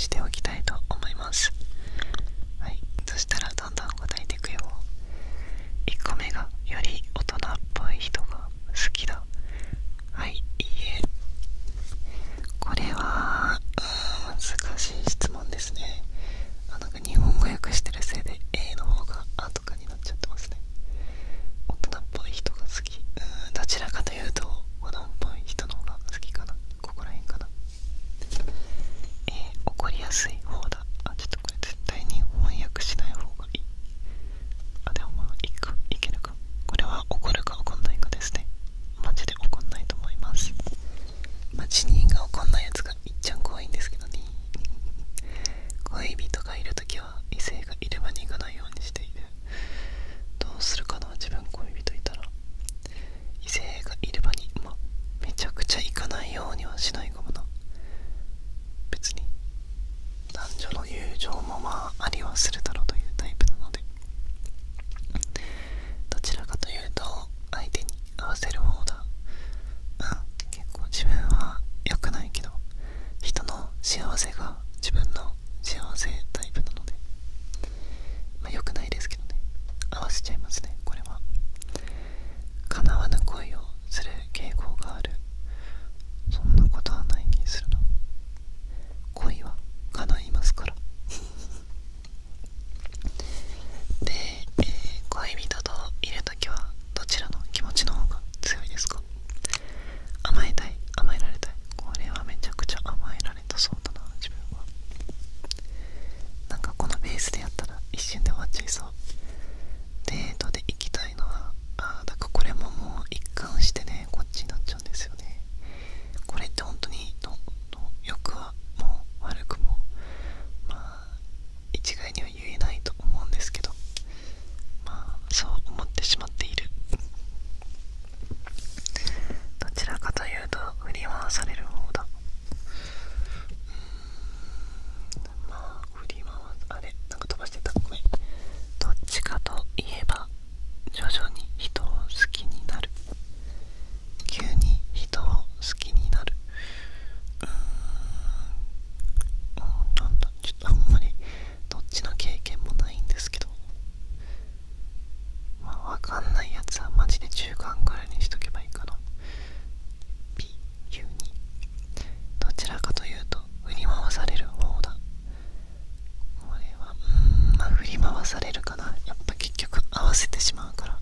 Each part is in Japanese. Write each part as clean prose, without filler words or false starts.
しておきたいと思います。はい、そしたらどんどん答えていくよ。1個目が、より大人っぽい人が好きだ。はい、いいえ。これは難しい質問ですね。なんか日本語訳してるせいで A の方が「あ」とかになっちゃってますね。大人っぽい人が好き、どちらかというと子供っぽい人の方が好きかな。ここら辺かな。怒りやすい方だ。ちょっとこれ絶対に翻訳しない方がいい。でもまあいけるか。これは怒るか怒んないかですね。マジで怒んないと思います。死人が怒んないやつがいっちゃん怖いんですけどね。恋人がいるときは異性がいる場に行かないようにしている。どうするかな。自分恋人いたら異性がいる場に、めちゃくちゃ行かないようにはしないかもな。別に男女の友情もありはするだろうというタイプなので、どちらかというと相手に合わせる方だ。結構自分は良くないけど人の幸せが自分の幸せタイプなので、良くないですけどね、合わせちゃいますね。これは叶わぬ恋をする傾向がある。そんなことはない気するな。恋は叶いますからで、恋人といるときはどちらの気持ちの方が強いですか？甘えたい、甘えられたい。これはめちゃくちゃ甘えられたそうだな、自分は。なんかこのベースでやったら一瞬で終わっちゃいそう。デートで行きたいのはだからこれももう一貫してね、こっちになっちゃうんですよね。これって本当によくはもう悪くも一概には言えないと思うんですけど、そう思ってしまっている。どちらかというと振り回される方だ。振り回す、なんか飛ばしてた、ごめん。どっちかといえば徐々に人を好きになる。急に人を好きになる。なんだ、ちょっとあんまりどっちの経験もないんですけど、わかんないやつはマジで中間ぐらいにしとけばいいかな。急にどちらかというと振り回される方だ。これは振り回されるかな。やっぱ結局合わせてしまうから、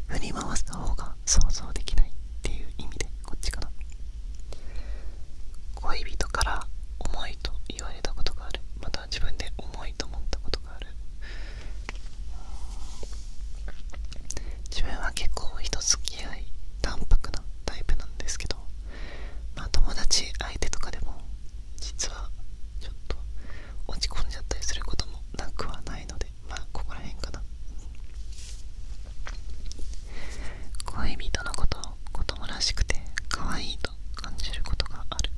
振り回す方が想像できないっていう意味でこっちかな。恋人から重いと言われたことがある。また自分で重いと思ったことがある。自分は結構人付き合い淡白なタイプなんですけど、友達相手とかでも実はちょっと落ち込んじゃったりすることもなくはないので、ここら辺かな。恋人のことを子供らしくて可愛いと感じることがある。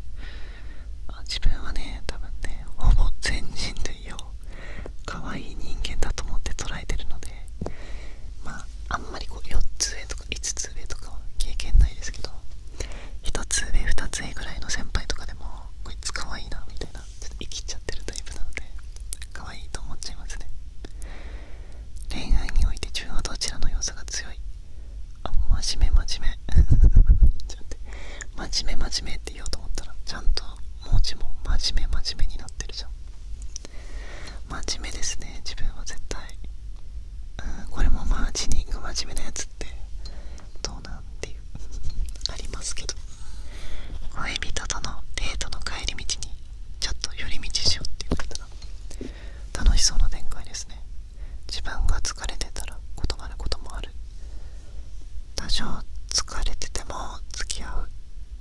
自分はね、多分ね、ほぼ全人類を可愛い人間だと思って捉えてるので、あんまり4つ上とか5つ上とかは経験ないですけど、1つ上2つ上ぐらいの先輩とかでもこいつ可愛いなみたいな、ちょっと生きちゃってるタイプなので可愛いと思っちゃいますね。恋愛において自分はどちらの要素が強い？真面目真面目真面目って言おうと思ったらちゃんと文字も真面目になってるじゃん。真面目ですね、自分は絶対。これもジニング真面目なやつってどうなんていうありますけど、恋人とのデートの帰り道にちょっと寄り道しようって言われたら楽しそうな展開ですね。自分が疲れてたら断ることもある。多少疲れてても付き合う。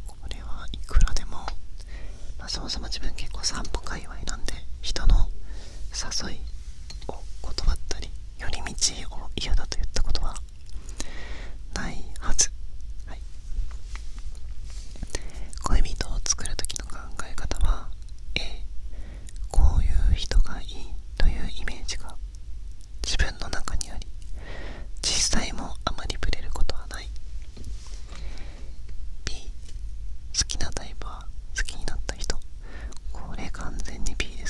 これはいくらでも、そもそも自分結構散歩界隈なんで、人の誘いを断ったり寄り道を嫌だと言ったことはないはず。恋人を作る時の考え方は、こういう人がいいというイメージが自分の中にあり、実際もあまりブレることはない。 B、好きなタイプは好きになった人。これ完全に B で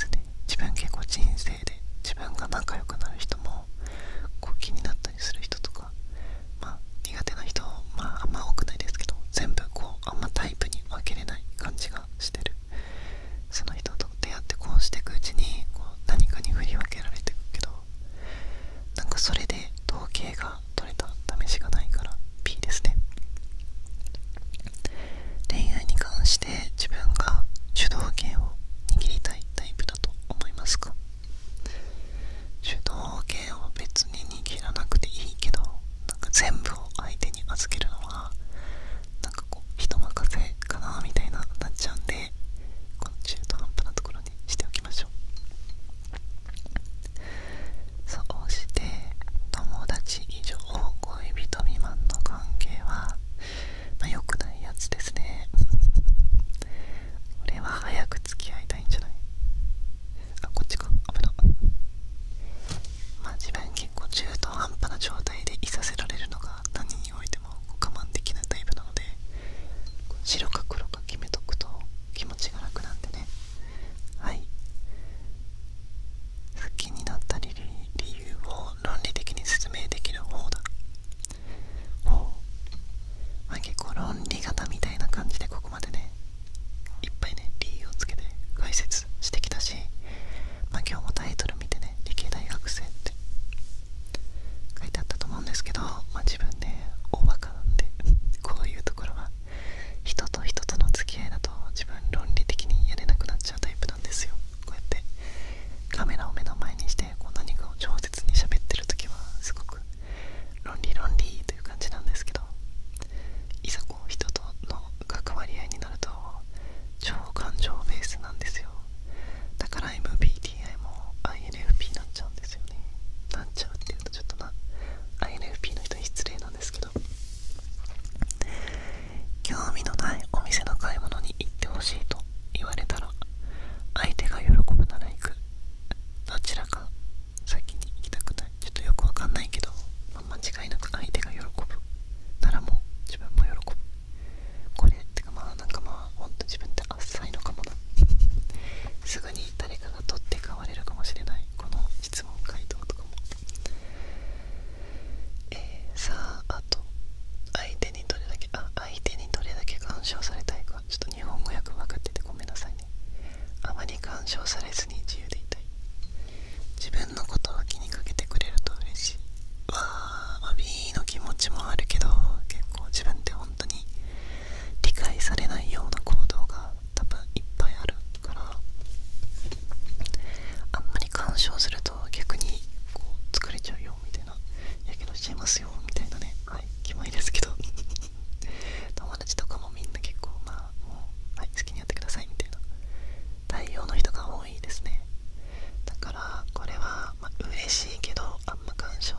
照すると逆にこう疲れちゃうよみたいな、やけどしちゃいますよみたいなね、はい、キモいですけど友達とかもみんな結構まあもう、はい、好きにやってくださいみたいな対応の人が多いですね。だからこれは、まあ、嬉しいけどあんま干渉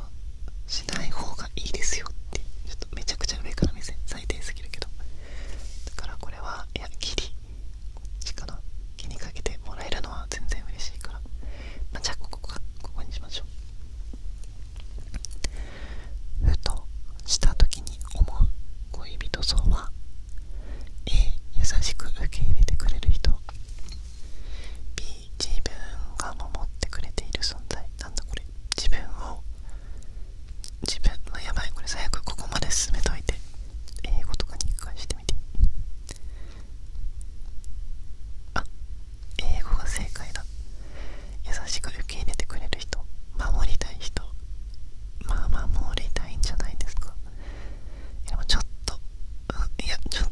しない方がいいですよって、ちょっとめちゃくちゃ上から目線最低すぎるけど、だからこれはいやギリこっちかな、気にかけてもらえるのは全然嬉しいから、まあ、じゃあここにしましょう。ふとした時に思う恋人像は A 優しく受け入れてくれる人、 B 自分が守ってくれている存在。なんだこれ、自分のやばい、これ最悪ここまで進めといて英語とかに返してみて。あ、英語が正解だ。優しく受け入れてくれる人、守りたい人、まあ守りたいんじゃないですか。でもちょっと、いやちょっ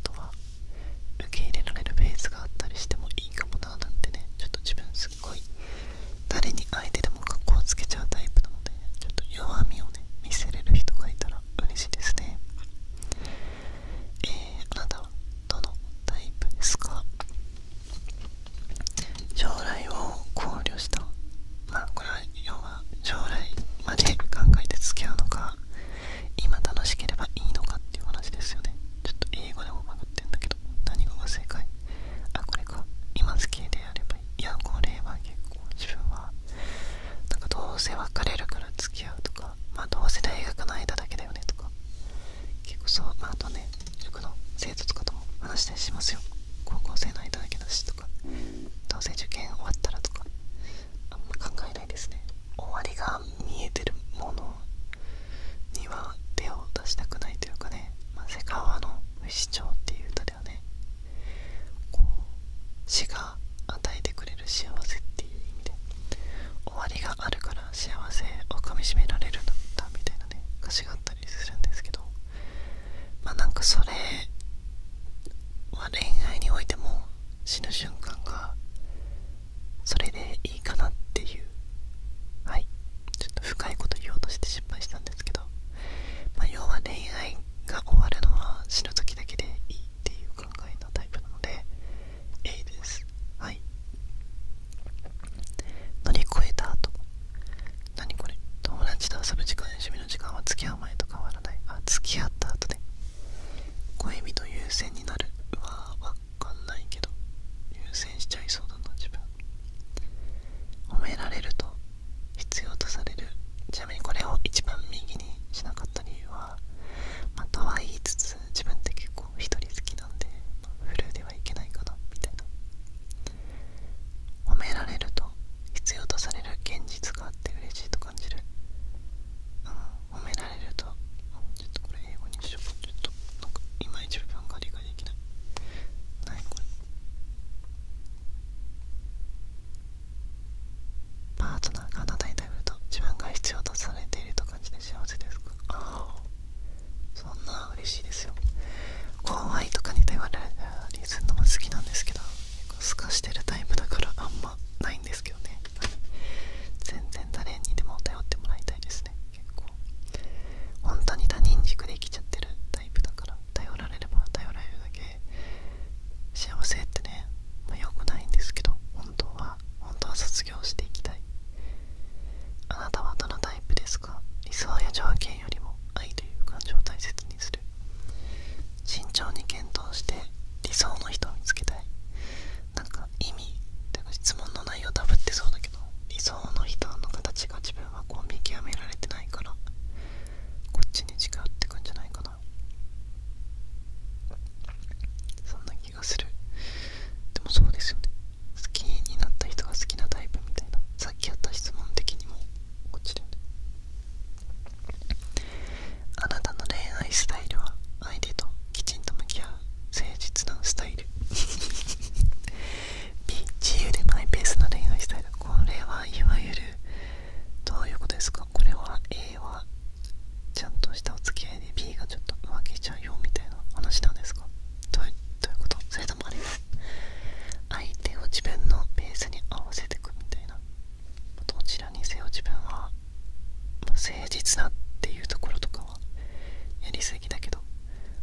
とは受け入れられるベースがあったりしてもいいかもななんてね、ちょっと自分すっごい誰に相手でも格好をつけちゃうタイプなので、ちょっと弱みをね見せれる人がいたら嬉しいですね。あなたはどのタイプですか？将来を考慮した、まあこれは要は将来まで考えて付き合うのか、今楽しければいいのかっていう話ですよね。ちょっと英語でもバグってんだけど、何語が正解？あ、これか。今好きでやればいい。いやこれは結構自分はなんかどうせ別れるから付き合うとか、まあどうせ大学の間だけだよねとか、結構そう、まああとね塾の生徒とかとも話したりしますよ。高校生の間だけだしとか、どうせ受験終わったらとか、あんま考えないですね。終わりが見えてるものには手を出したくないというかね、まあ、瀬川の不死鳥っていう歌ではね、こう死が与えてくれる幸せっていう意味で、終わりがあるから幸せをかみしめられるんだみたいなね歌詞があったりするんですけど、まあなんかそれは恋愛においても死ぬ瞬間がそれでいいかなっていう、はい、ちょっと深いこと言おうとして失敗したんですけど、まあ要は恋愛が終わるのは死ぬ時だけでいいっていう考えのタイプなので A です。はい。乗り越えた後、何これ、友達と遊ぶ時間や趣味の時間は付き合う前と変わらない。あ、付き合った後で恋人優先になるはわかんないけど優先しちゃいそう実なっていうところとかはやりすぎだけど、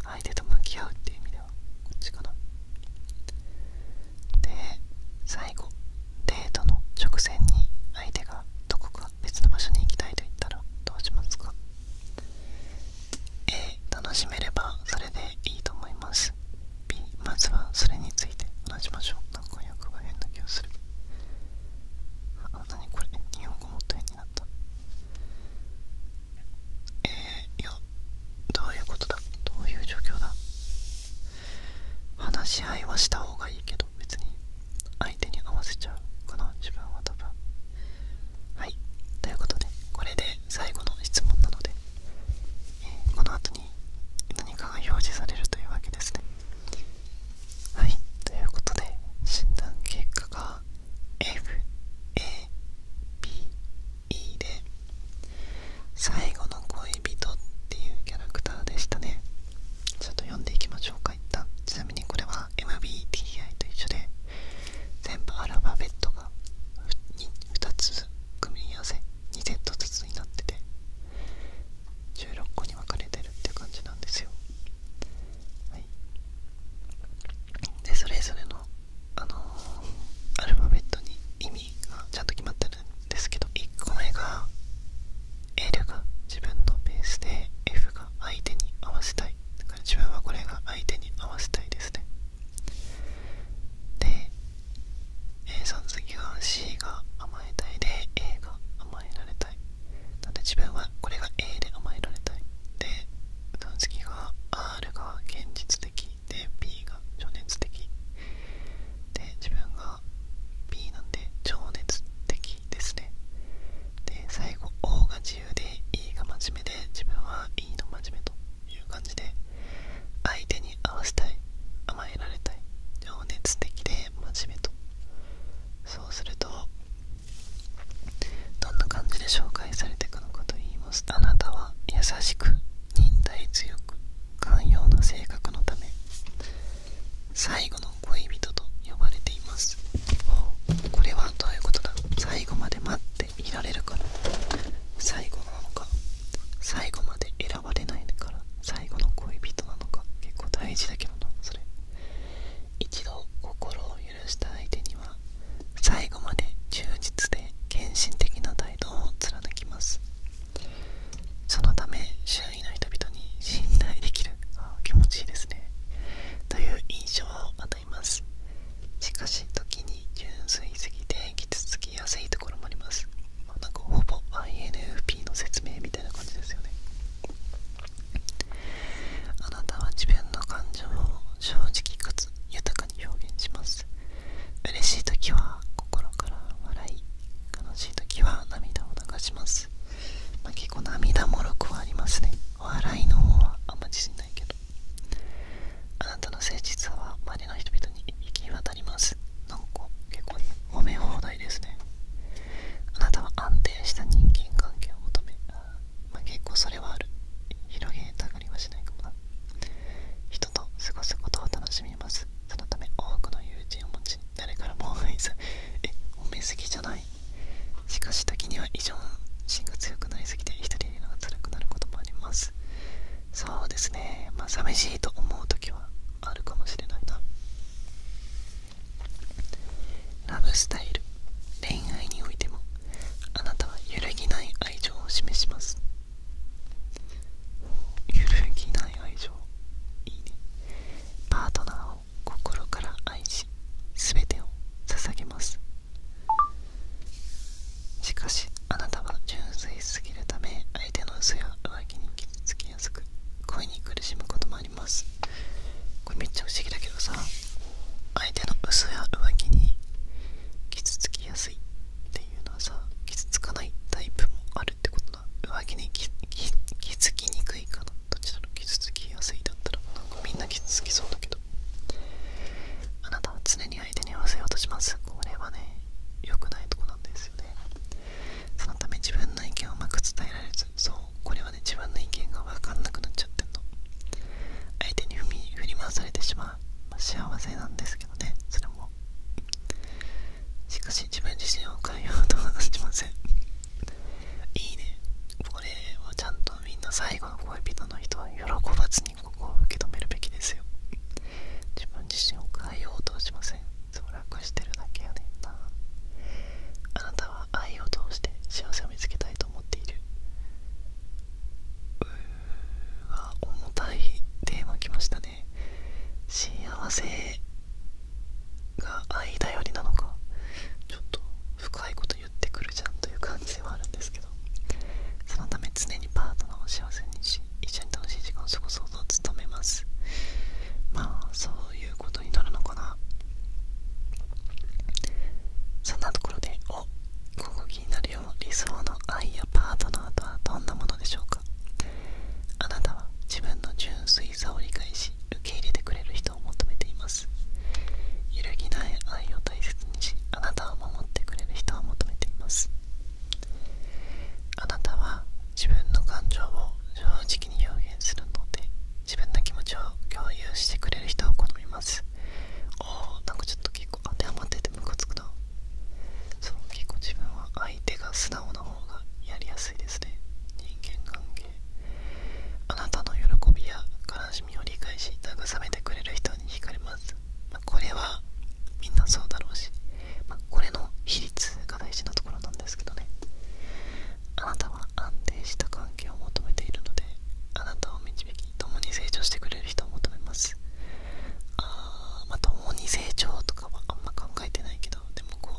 相手と向き合うっていう意味ではこっちかな。で、最後、デートの直前に相手がどこか別の場所に行きたいと言ったらどうしますか？ A、 楽しめればそれでいいと思います。 B、 まずはそれについて話しましょう。なんか役が変な気がする。何これ、日本語もっと変になった。いや、どういうことだ、どういう状況だ。話し合いはした方がいいけど、別に相手に合わせちゃうかな、自分は多分。はい、ということでこれで最後の質問なので、この後に何かが表示されるというわけですね。はい、ということで診断結果が FABE で、最後の恋人っていうキャラクターでしたね。ちょっと読んでいきましょうか、一旦。ちなみにこれは MBTI と一緒で、全部アルファベットが2つ組み合わせ2セットずつになってて、16個に分かれてるっていう感じなんですよ。はい、でそれぞれのアルファベットに意味がちゃんと決まってるんですけど、1個目が L が自分のペースで、 F が相手に合わせたい。だから自分はこれが相手に合わせたいですね。で、その次が C が甘えたいで、 A が甘えられたい。なので自分はこれが A で甘えられたい。で、その次が R が現実的で、 B が情熱的で、自分が B なんで情熱的ですね。で、最後 O が自由で E が真面目で、自分は E の真面目という感じで、相手に合わせたい、甘えられたい、情熱的で真面目と。そうするとどんな感じで紹介されていくのかと言いますと、あなたは優しく忍耐強く寛容な性格のため最後の恋人と呼ばれています。これはどういうことだ。最後まで待っていられるから最後なのか、最後まで選ばれないから最後の恋人なのか、結構大事だけどなそれ。一度心を許した相手には最後まで忠実で献身的な態度を貫きます。そのため周囲の人々に信頼できる、気持ちいいですね、という印象を与えます。しかし時に純粋すぎて傷つきやすいところもあります。なんかほぼ INFP の説明みたいな感じですよね。あなたは自分の感情を正直かつ豊かに表現します。嬉しい時は心から笑い、悲しい時は涙を流します。結構涙もろくはありますね。笑いの方はあんま自信ないけど、あなたの誠実さは周りの人々に行き渡ります。なんか結構褒め放題ですね。あなたは安定した人間関係を求め、結構それはある。広げたがりはしないかもな。人と過ごすことを楽しみます。そのため多くの友人を持ち、誰からも愛さ褒めすぎじゃない。しかし時には依存心が強くなりすぎて一人いるのが辛くなることもあります。そうですね、寂しいと思う時はあるかもしれないな。ラブスタイル、恋愛においてもあなたは揺るぎない愛情を示します。揺るぎない愛情、いいね。パートナーを心から愛し全てを捧げます。しかしあなたは純粋すぎるため相手の嘘や浮気に傷つきやすく、恋に苦しむこともあります。これめっちゃ不思議だけどさ、相手の嘘や浮気に傷つきやすいっていうのはさ、傷つかないタイプもあるってことだ。浮気に気づきにくいかな、どちらの傷つきやすいだったらなんかみんな傷つきそうだけど、あなたは常に相手に合わせようとします。これはね、良くないとこなんですよね。そのため自分の意見をうまく伝えられず、そうこれはね、自分の意見が分かんなくなっちゃってんの。相手に振り回されてしまう、幸せなんですけどね、それも。しかし自分自身を変えようとはしません。いいね、これはち想の愛やパートナーとはどんなものでしょうか。あなたは自分の純粋さを理解し受け入れてくれる人を求めています。揺るぎない愛を大切にし、あなたを守ってくれる人を求めています。あなたは自分の感情を正直に表現するので、自分の気持ちを共有してくれる人を好みます。なんかちょっと結構当てはまっててムカつくな。そう、結構自分は相手が素直な方がやりやすいですね。人間関係。あなたの喜びや悲しみを理解し慰めてくれる人に惹かれます。これはみんなそうだろうし、これの比率が大事なところなんですけどね。あなたは安定した関係を求めているので、あなたを導き共に成長してくれる人を求めます。共に成長とかはあんま考えてないけど、でもこ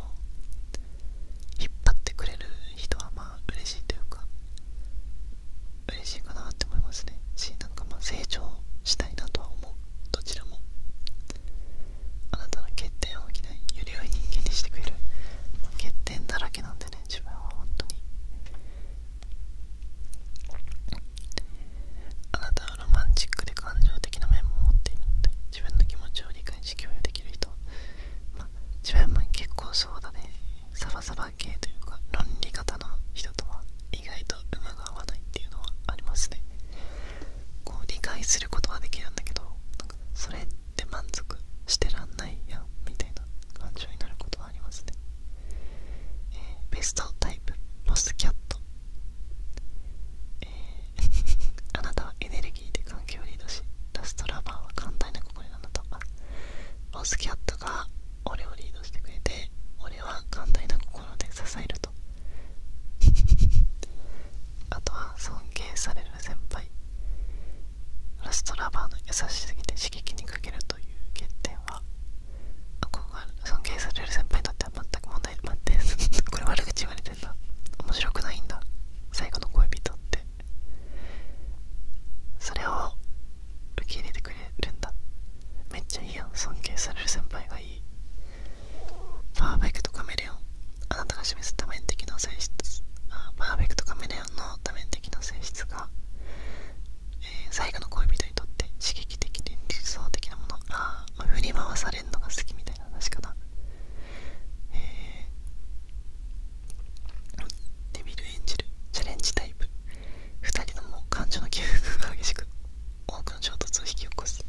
う引っ張ってくれる人は嬉しいというか嬉しいかなって思いますね。なんか成長したいなとは思う。どちらもあなたの欠点を補いより良い人間にしてくれる。欠点だらけなんでね、自分は本当に。あなたはロマンチックで感情的な面も持っているので、自分の気持ちを理解し共有できる人。自分も結構そうだね。サバサバ系というか論理型の人とは意外と馬が合わないっていうのはありますね。こう理解することはできるんだけど、なんかそれって満足してらんないやんみたいな感情になることはありますね。ベストタイプロスキャット。あなたはエネルギーで関係をリードし、ラストラバーは寛大な心なのと。ロスキャットが俺をリードしてくれて、俺は寛大な心で支えると。あとは尊敬される先輩。ラストラバーの優しすぎて刺激に欠けるという欠点は、ここが尊敬される先輩にとっては全く問題。待ってこれ悪口言われてんだ。面白くないんだ。最後の恋人ってそれを受け入れてくれるんだ。めっちゃいいやん。尊敬される先輩がいい。パーフェクトカメレオン。あなたが示す多面的な性質。パーフェクトカメレオンの多面的な性質が、最後の恋人にとって刺激的で理想的なもの。振り回されるのが好きみたいな話かな。デビル演じるチャレンジタイプ。2人とも感情の起伏が激しく、多くの衝突を引き起こす。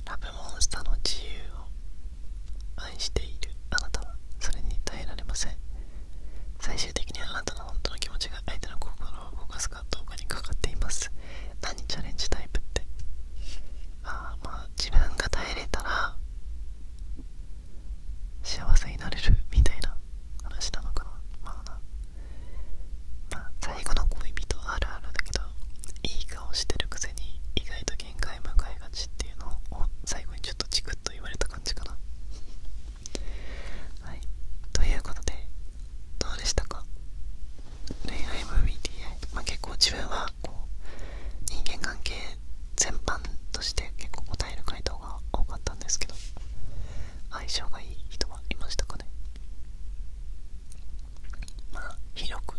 ラブモンスターの自由を愛しているあなたはそれに耐えられません。最終的にあなたの本当の気持ちが相手の心を動かすかどうかにかかっています。何チャレンジタイプって。自分が耐えれたら幸せになれるみたいな話なのかな。最後の恋人あるあるだけど、いい顔してるくせに意外と限界迎えがちっていうのを最後にちょっとチクッと言われた感じかな。はい、ということでどうでしたか、恋愛 MBTI。結構自分はこう人間関係全般として結構答える回答が多かったんですけど、相性がいい人はいましたかね。広く